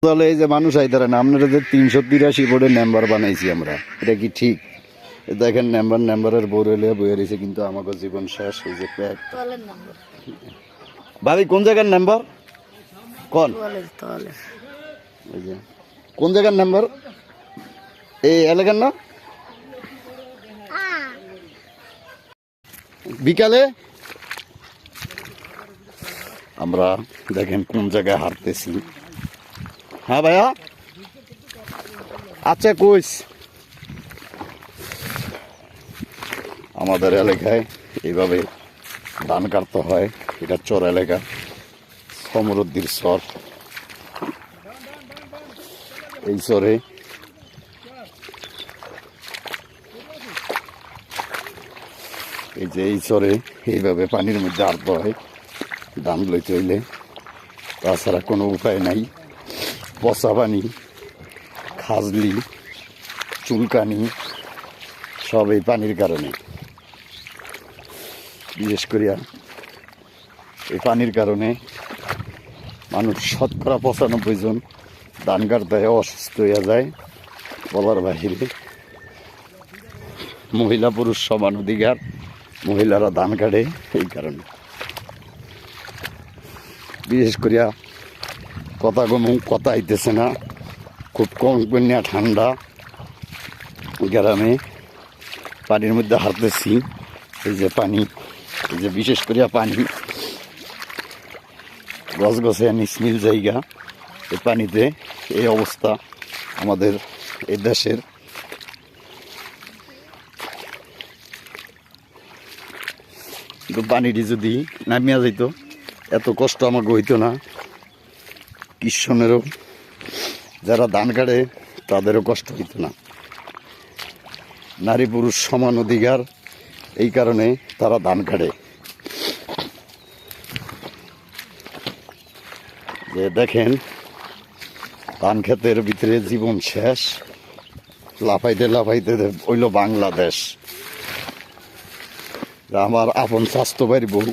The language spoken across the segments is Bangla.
তাহলে এই যে মানুষ আইতারে না আপনারা যে 383 বোর্ডের নাম্বার বানাইছি আমরা, এটা কি ঠিক? দেখেন নাম্বারের বোর্ড হলে বইয়ে রয়েছে, কিন্তু আমাকে জীবন শেষ এই যে প্যাক। ভাবি কোন জায়গার নাম্বার কোন? এই যে কোন জায়গার নাম্বার? এই এলাকার না? বিকালে আমরা দেখেন কোন জায়গায় হারতেছি। হ্যাঁ ভাইয়া, আচ্ছা কইস আমাদের এলাকায় এইভাবে ধান কাটতে হয়। এটা চর এলাকা, সমরুদ্দির চর। এই চরে এই চরে এইভাবে পানির মধ্যে আটতে হয় ধান লইতে হইলে, তাছাড়া কোনো উপায় নাই। পচা পানি, খাজলি, চুলকানি সব এই পানির কারণে। বিশেষ করিয়া এই পানির কারণে মানুষ শতকরা 95 জন ধান কাটতে অসুস্থ হইয়া যায়, বলার বাহিরে। মহিলা পুরুষ সমান অধিকার, মহিলারা ধান কাটে এই কারণে। বিশেষ করিয়া কথা আইতেছে না, খুব কম কন্যা ঠান্ডা গ্রামে পানির মধ্যে হারতেছি। এই যে পানি, এই যে বিশেষ করিয়া পানি গছে নিসমিল জায়গা, এই পানিতে এই অবস্থা আমাদের এই দেশের। কিন্তু পানিটি যদি নামিয়া যাইত এত কষ্ট আমাকে হইতো না। কৃষনেরও যারা ধান কাটে তাদেরও কষ্ট হইতো না। নারী পুরুষ সমান অধিকার, এই কারণে তারা ধান কাটে। যে দেখেন ধান ক্ষেতের ভিতরে জীবন শেষ, লাফাইতে লাফাইতে হইল বাংলাদেশ। আমার আপন স্বাস্থ্য বাড়ি বউ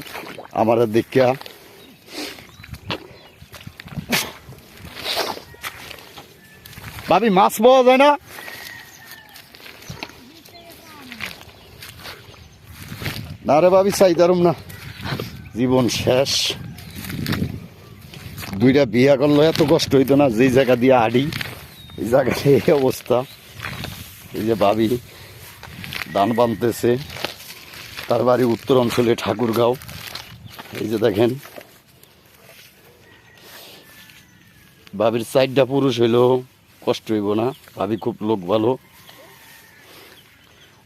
আমার দেখা ভাবি মাছ পাওয়া যায় না? না রে ভাবি, চাইতারুম না, জীবন শেষ। দুইটা বিয়া করলো এত কষ্ট হইতো না। যেই জায়গা দিয়ে আড়ি এই জায়গায় এই অবস্থা। এই যে ভাবি ধান বানতেছে, তার বাড়ি উত্তর অঞ্চলে ঠাকুরগাঁও। এই যে দেখেন ভাবির 4টা পুরুষ হইলেও কষ্ট হইব না, ভাবি খুব লোক ভালো।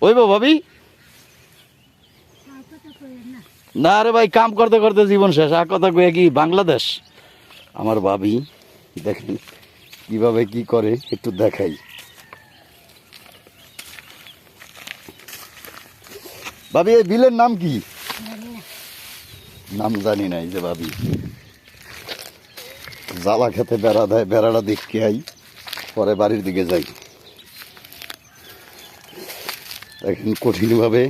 ওইব ভাবি না রে ভাই, কাম করতে করতে জীবন শেষ। আর কথা কয়ে কি বাংলাদেশ? আমার ভাবি দেখেন কিভাবে কি করে, একটু দেখাই। ভাবি এই বিলের নাম কি? নাম জানি না। এই যে ভাবি জ্বালা খেতে বেড়া দেয়, বেড়াটা দেখতে আই, পরে বাড়ির দিকে যাই। দেখেন কঠিনভাবে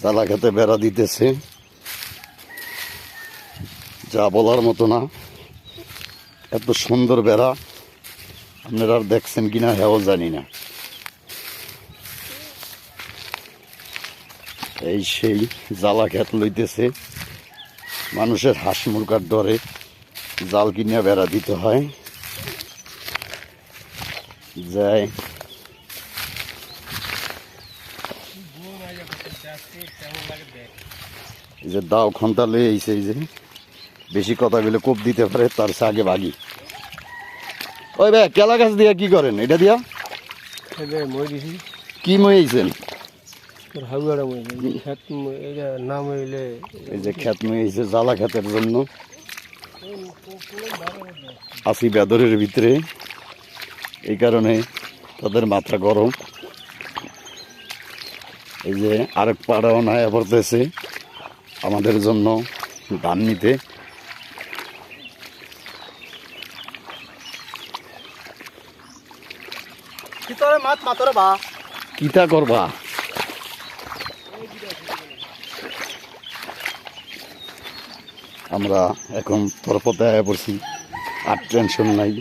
জ্বালা খেতে বেড়া দিতেছে, যা বলার মতো না। এত সুন্দর বেড়া আপনারা আর দেখছেন কিনা হেও জানি না। এই সেই জ্বালা খেত লইতেছে, মানুষের হাঁস মুরগার ডরে জাল কিনিয়া বেড়া দিতে হয়। যায় এই যে দাও খন্তা লয়ে আইছে, এই যে বেশি কথা বলে কোপ দিতে পারে, তার সে আগে ভাগি। ওই ভাই কেলা গাছ দিয়া কি করেন? এটা দিয়া কি মই আইছেন? এই যে খেত মই আইছে জ্বালা খেতের জন্য। আসি বেদরের ভিতরে, এই কারণে তাদের মাথা গরম। এই যে আরেক পাড়াও নাই পড়তেছে আমাদের জন্য ধান নিতে। কিতা করবা? আমরা এখন তরপতে আয়া পড়ছি, আর টেনশন নাই।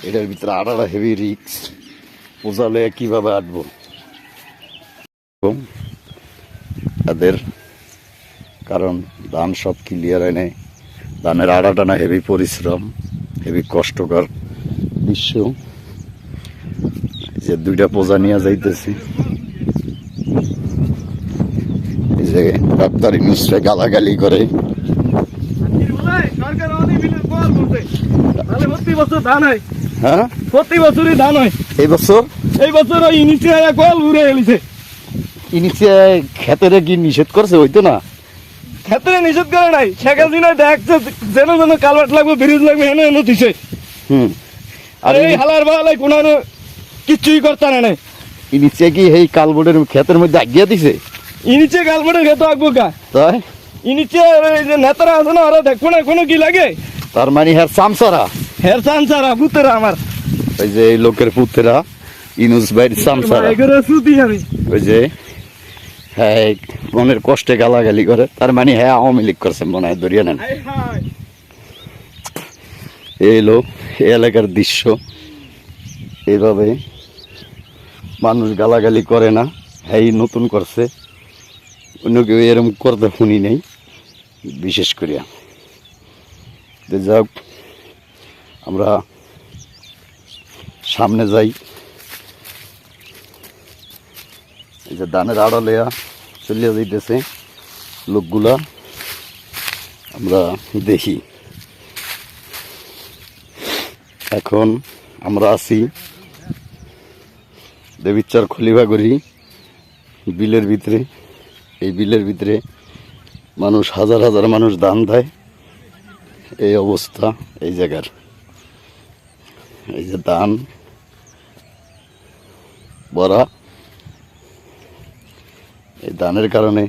এটার ভিতরে আড়াটা হেভি রিক্স, বোঝালে কিভাবে আটবো। তাদের কারণ ধান সব ক্লিয়ার হয় নাই, ধানের আড়া টানা হেভি পরিশ্রম, হেভি কষ্টকর দৃশ্য। যে দুইটা পোজা নিয়ে যাইতেছি, এই যে ডাক্তার ইউনুসরে গালাগালি করে। হ্যাঁ, প্রতি বছরই ধান হয়। এই বছর ওই নিচে কল উড়ে এলিছে। নিচে খেতেরে কি নিষেধ করছে? হইতো না, ক্ষেত্রে নিষেধ করে নাই। শেখ হাসিনা দেখছে যেন যেন কালভার্ট লাগবে, ব্রিজ লাগবে, এনে এনে দিছে। আর এই হালার বালাই কোনো কিচ্ছুই করতে নাই। নিচে কি এই কালবোর্ডের ক্ষেতের মধ্যে আগিয়ে দিছে? নিচে কালভার্টের ক্ষেত আঁকবো কা তাই নিচে যে নেতারা আছে না, ওরা দেখবো না কোনো কি লাগে। তার মানে হ্যাঁ সামসারা, হের সানসারা পুতেরা আমার, ওই যে এই লোকের পুতেরা ইনুস ভাইয়ের সামসারা। আমি ওই যে হ্যাঁ মনের কষ্টে গালাগালি করে, তার মানে হ্যাঁ আওয়ামী লীগ করছে মনে হয়, ধরিয়া নেন। এই লোক এই এলাকার দৃশ্য, এইভাবে মানুষ গালাগালি করে না, হ্যাঁ নতুন করছে, অন্য কেউ এরকম করতে শুনি নাই বিশেষ করিয়া। যাক আমরা সামনে যাই, এই যে ধানের আড়ালেয়া চলিয়া যাইতেছে লোকগুলা, আমরা দেখি। এখন আমরা আছি দেবীচার খলিবাগড়ি বিলের ভিতরে। এই বিলের ভিতরে মানুষ হাজার হাজার মানুষ দান দেয়। এই অবস্থা এই জায়গার, এই যে ধান ভরা, এই ধানের কারণে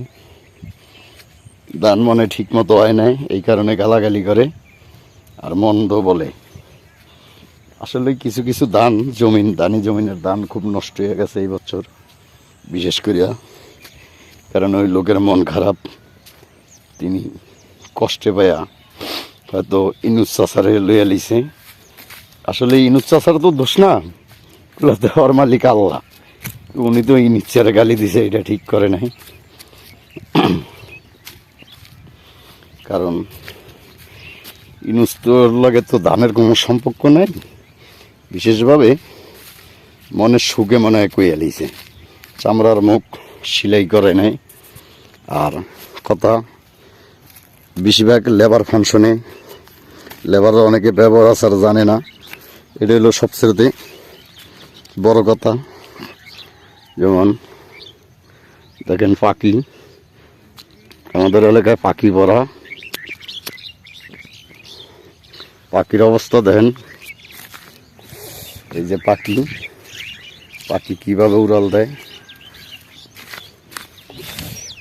ধান মনে ঠিক মতো হয় নাই, এই কারণে গালাগালি করে আর মন্দ বলে। আসলে কিছু কিছু ধান জমিন, দানি জমিনের ধান খুব নষ্ট হয়ে গেছে এই বছর বিশেষ করিয়া, কারণ ওই লোকের মন খারাপ, তিনি কষ্টে পায়া হয়তো ইনুস চাষারে লইয়া লিছে। আসলে ইনুস চাষার তো দোষ না, দেওয়ার মালিক আল্লাহ, উনি তো ইনিচ্ছারে গালি দিছে, এটা ঠিক করে নাই। কারণ ইনুস তোর লগে তো ধানের কোনো সম্পর্ক নাই, বিশেষভাবে মনের সুখে মনে হয় কইয়া লিছে, চামড়ার মুখ সিলাই করে নাই। আর কথা বেশিরভাগ লেবার ফাংশনে লেবাররা অনেকে ব্যবহার আচার জানে না, এটা হলো সবচেয়ে বড় কথা। যেমন দেখেন পাখি, আমাদের এলাকায় পাখি ভরা, পাখির অবস্থা দেখেন। এই যে পাখি, পাখি কিভাবে উড়াল দেয়,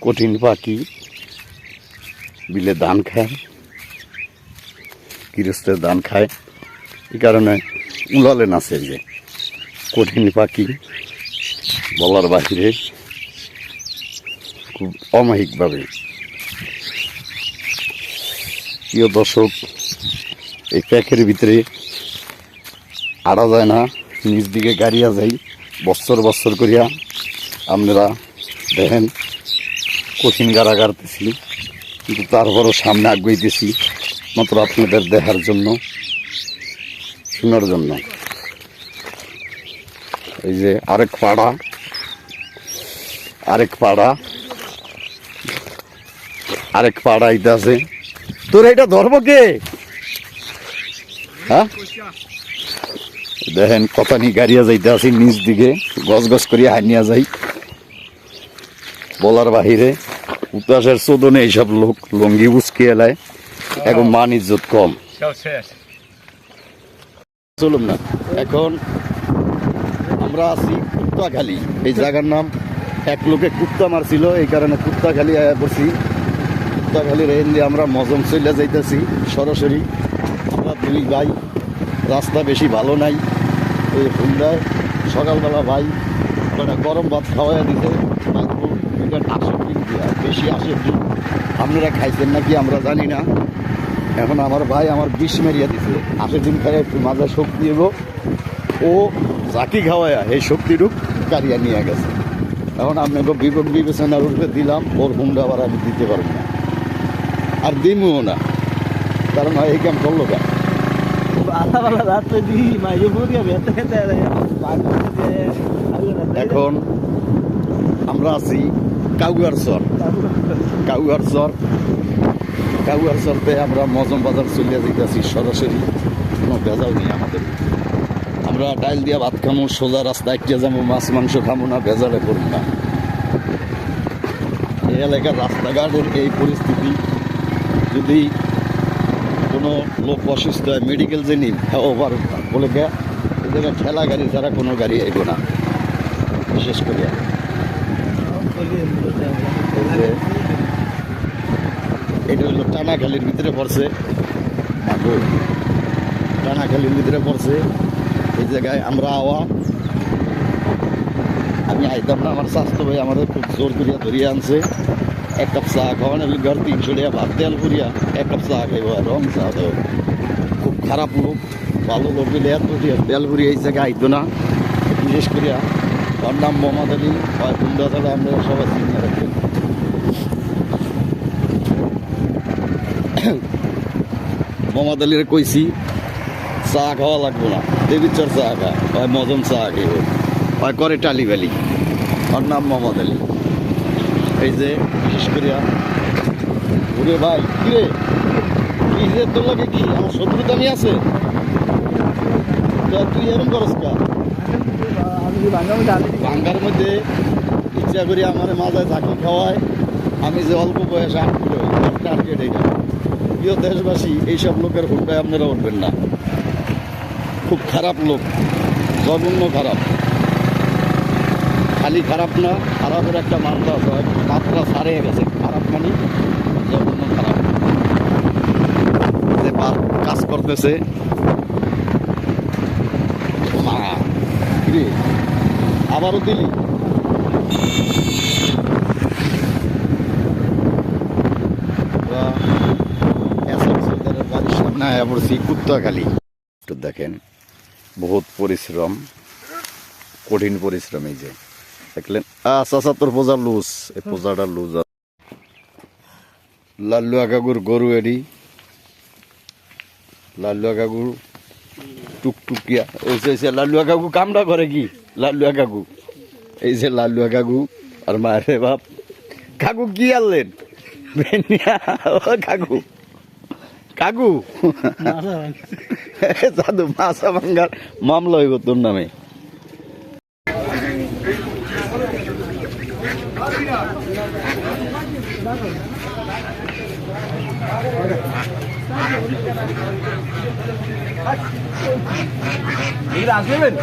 কঠিন পাখি। বিলে ধান খায়, গৃহস্থের ধান খায়, এই কারণে উড়ালে নাচে। যে কঠিন পাখি বলার বাহিরে, খুব অমায়িকভাবে। প্রিয় দর্শক, এই প্যাকের ভিতরে আড়া যায় না, নিচ দিকে গাড়িয়া যাই বছর বছর করিয়া। আপনারা দেখেন কঠিন গাড়া গাড়তেছি, কিন্তু তারপরও সামনে আগুইতেছি মাত্র আপনাদের দেখার জন্য, শোনার জন্য। এই যে আরেক পাড়া, আরেক পাড়া এটা আছে। তোর এটা ধরবো কে? হ্যাঁ দেখেন কথা নি গাড়িয়া যাইতে আছি, নিচ দিকে গছ গছ করিয়া হানিয়া যাই, বলার বাহিরে। উতাসের চোদনে এইসব লোক লঙ্গি বুঝকে এলায়, এখন মান ইজ্জত কম। চলুন না, এখন আমরা আছি কুত্তাখালী। এই জায়গার নাম এক লোকে কুত্তা মারছিল, এই কারণে কুত্তাখালী আয়া পড়ছি। কুত্তাখালীর এন্দি আমরা মজম চলে যাইতেছি সরাসরি। আমরা দুই ভাই, রাস্তা বেশি ভালো নাই, এই হুন্ডায় সকালবেলা ভাই একটা গরম ভাত খাওয়াইয়া দিতে, আসে বেশি আসে। আপনারা খাইছেন নাকি আমরা জানি না, এখন আমার ভাই আমার বিষ মেরিয়া দিছে 80 দিন খাই একটু মাঝে শক্তি এগো ও জাকি খাওয়ায়া এই শক্তিটুক কারিয়া নিয়ে গেছে। এখন আপনাকে বিবেক বিবেচনার উপরে দিলাম, ওর হুন্ডা আবার আমি দিতে পারবো না, আর দিমও না, কারণ এই কাম করলো কেন। এখন আমরা আছি কাউয়ারচর। কাউয়ারচরতে আমরা মজম বাজার চলিয়া যেতেছি সরাসরি, কোনো ভেজাল নেই আমাদের। আমরা ডাইল দিয়া ভাত খামো, সোজা রাস্তায় কে যাবো, মাছ মাংস খামো না, ভেজালে করবো না। এই এলাকার রাস্তাঘাটের এই পরিস্থিতি, যদি কোনো লোক অসুস্থ হয় মেডিকেল যে নিন ওভার বলে গে এই জায়গায় ঠেলা গাড়ি ছাড়া কোনো গাড়ি আইব না। বিশেষ করে এটা হলো টানাখালির ভিতরে পড়ছে, টানাখালির ভিতরে পড়ছে। এই জায়গায় আমরা আমি আইতাম না, আমার স্বাস্থ্য ভাই আমাদের খুব জোর করিয়া ধরিয়া আনছে। এক কাপ চা খাওয়ানো ঘর 300 টাকা ভাত তেল করিয়া এক কাপ চা খাইব, রং চা দেব। খুব খারাপ লোক, ভালো লোক হইলে এত তেল করিয়া এই জায়গায় আইতো না। বিশেষ করিয়া তার নাম মোহাম্মদ আলী, হয় বুন্দা তাহলে আমরা সবাই চিন্তা রাখবেন। মোহাম্মদ আলীর কইছি চা খাওয়া লাগবো না, দেবীচর চা খা, হয় মজম চা খাইব, হয় করে টালি ভ্যালি। ওর নাম মোহাম্মদ আলী। এই যে বিশেষ করিয়া ওরে ভাই কিরে কি যে তোর লাগে কি আমার শত্রুতানি আছে, তুই এরকম করস কা? ভাঙ্গার মধ্যে ইচ্ছা করি আমার মাথায় থাকি খাওয়ায়, আমি যে অল্প বয়সে টার্গেট এইটা। প্রিয় দেশবাসী, এইসব লোকের হুন্ডায় আপনারা উঠবেন না, খুব খারাপ লোক, জঘন্য খারাপ। খালি খারাপ না, খারাপের একটা মাত্রা আছে, মাত্রা ছাড়িয়ে গেছে। খারাপ মানে জঘন্য খারাপ, যে কাজ করতেছে। আবারও দিলি বাড়ির সামনে আয়া পড়ছি কুত্তাখালি। দেখেন বহুত পরিশ্রম, কঠিন পরিশ্রম। এই যে দেখলেন চাচা তোর পোজা লুজ, এই পোজাটা লুজ। লাল্লুয়া কাকুর গরু এডি, লাল্লুয়া কাকুর টুকটুকিয়া। এই যে লাল্লুয়া কাকু কামটা করে কি, লাল্লুয়া কাকু, এই যে লাল্লুয়া কাকু আর মায়ের বাপ। কাকু কি আনলেন? কাকু কাকু জাদু মাছা ভাঙ্গার মামলা হইব তোর নামে। আসবেন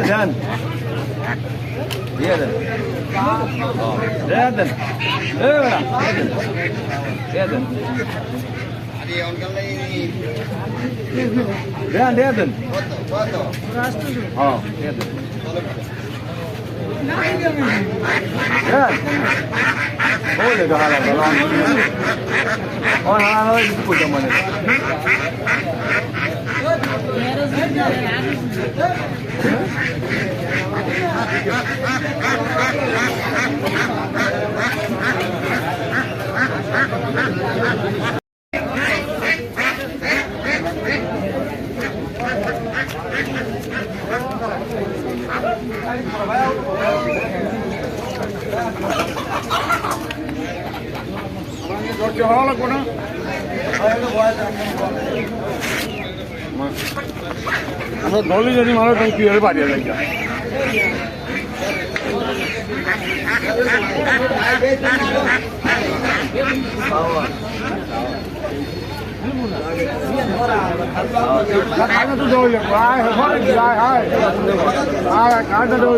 যান দিয়ে দেন, দেন দিয়ে দেন। হ্যাঁ দিয়ে দেন। ওই দেখা লাগলো মানে ভালো লাগবো না। আমরা দলই যদি মানুষ কি হয়ে পাঠিয়ে যাই কাটা তো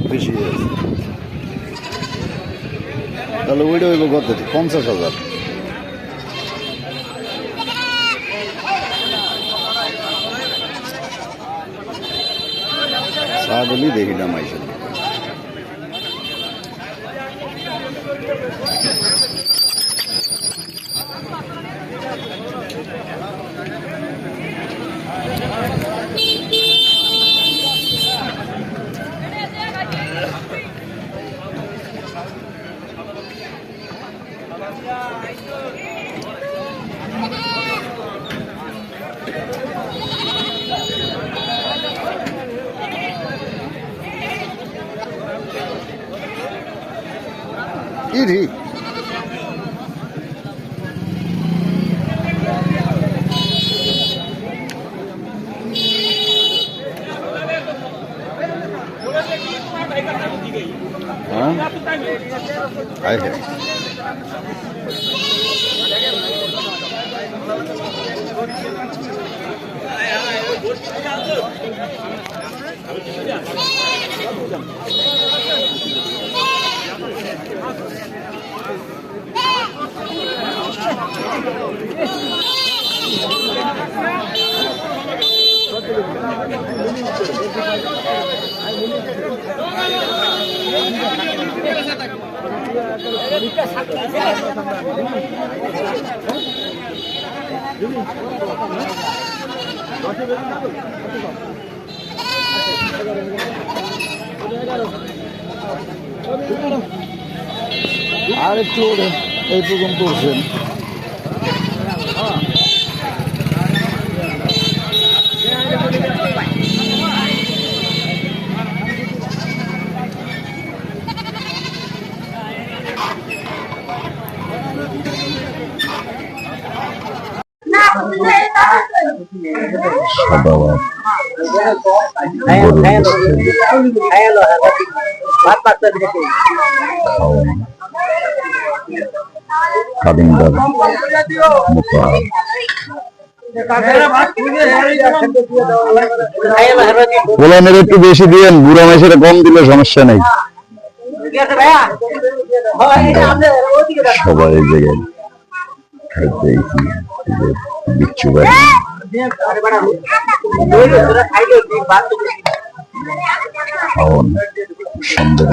বেশি আছে তাহলে ওইটা হইব কত 50,000 সাদলি দেখিলাম আইসা ইরি হ্যাঁ হ্যাঁ আর একটু এইরকম করছেন কালিন্দার পোলানের একটু বেশি দিয়েন, বুড়া মাসের কম দিলে সমস্যা নেই। সবাই এই জায়গায় খাইতে বিচ্ছু বাড়ি খাওয়ান, সুন্দর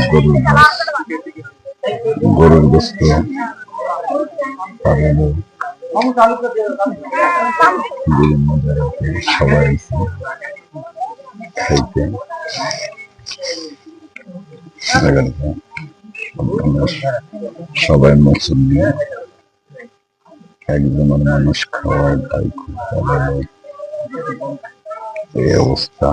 গরুর গোস্ত বিভিন্ন জায়গাতে সবাই খাইতে সবাই মুসল্লি, একজনের মানুষ খাওয়ায়, তাই খুব ভালো এই অবস্থা।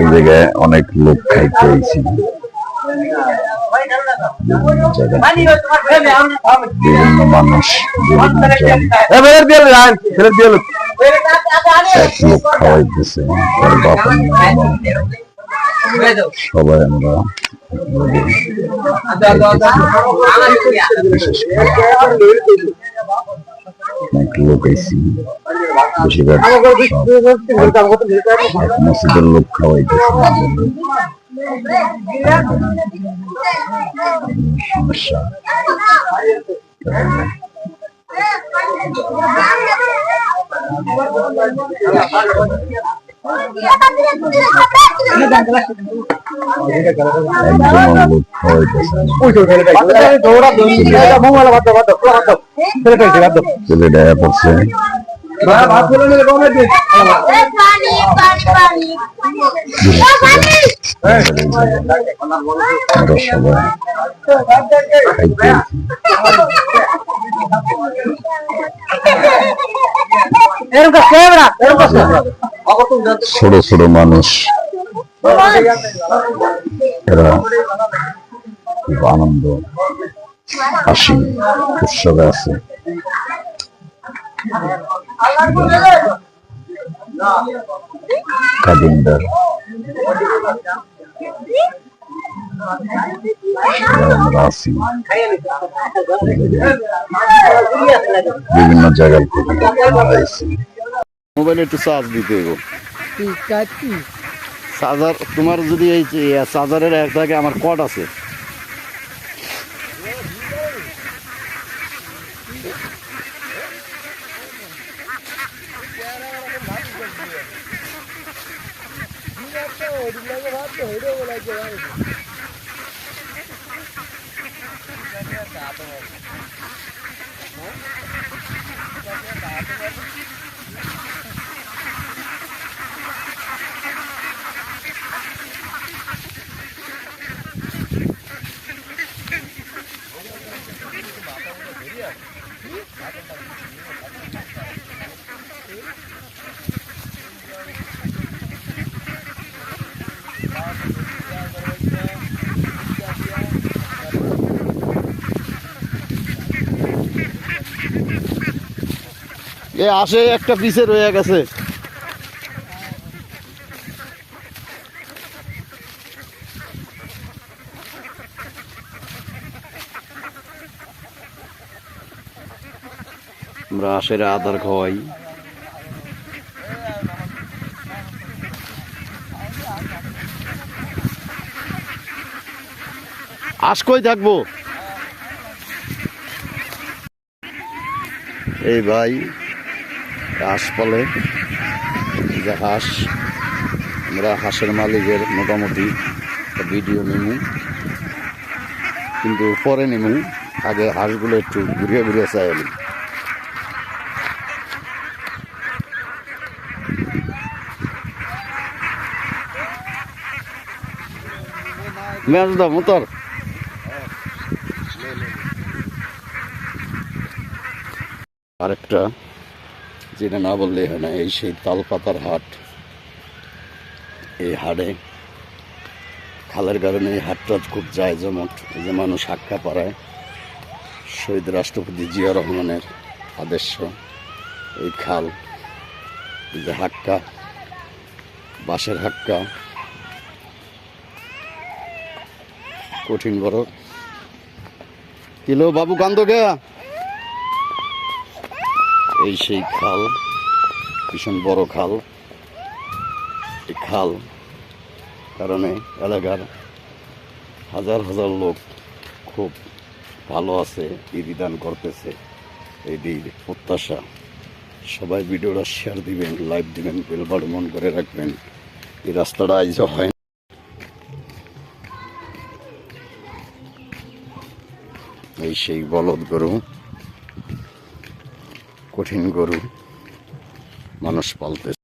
এই জায়গায় অনেক লোক খাইতে হয়েছি, বিভিন্ন মানুষ এক লোক খাওয়াইতেছে, তার বাপের সবাই আমরা অনেক লোক আইসি, বেশিরভাগ মসজিদের লোক খাওয়াইতেছে, সমস্যা ছেলেটা পড়ছে ছোট ছোট মানুষ, এরা খুব আনন্দ হাসি উৎসবে আছে। কাদিন্দার আছি, বিভিন্ন জায়গায় মোবাইলে একটু চার্জ দিতে হবে। চার্জার তোমার যদি এই চার্জারের এক জায়গায় আমার কট আছে, এ আসে একটা পিছে রয়ে গেছে। আমরা আশের আদার খাওয়াই, আশ কই থাকবো এই ভাই হাঁস পালে, যে হাঁস, আমরা হাঁসের মালিকের মোটামুটি ভিডিও নিমু। কিন্তু পরে নেমু, আগে হাঁসগুলো একটু ঘুরিয়ে ঘুরিয়ে চাই আমি। মেয়াজ দাও মোতর। আরেকটা যেটা না বললে হয় না, এই সেই তালপাতার হাট। এই হাটে খালের কারণে এই হাটটা খুব যায় জমট। এই যে মানুষ হাক্কা পাড়ায় শহীদ রাষ্ট্রপতি জিয়া রহমানের আদর্শ এই খাল, এই যে হাক্কা, বাঁশের হাক্কা, কঠিন বড় কিলো বাবু কান্দ গেয়া। এই সেই খাল, ভীষণ বড় খাল। এই খাল কারণে এলাকার হাজার হাজার লোক খুব ভালো আছে, ঈদি দান করতেছে। এই প্রত্যাশা সবাই ভিডিওটা শেয়ার দিবেন, লাইভ দিবেন, বেল বাটন অন করে রাখবেন। এই রাস্তাটা আইজ হয় না। এই সেই বলদ গরু, কঠিন গরু মানুষ পালতেছে।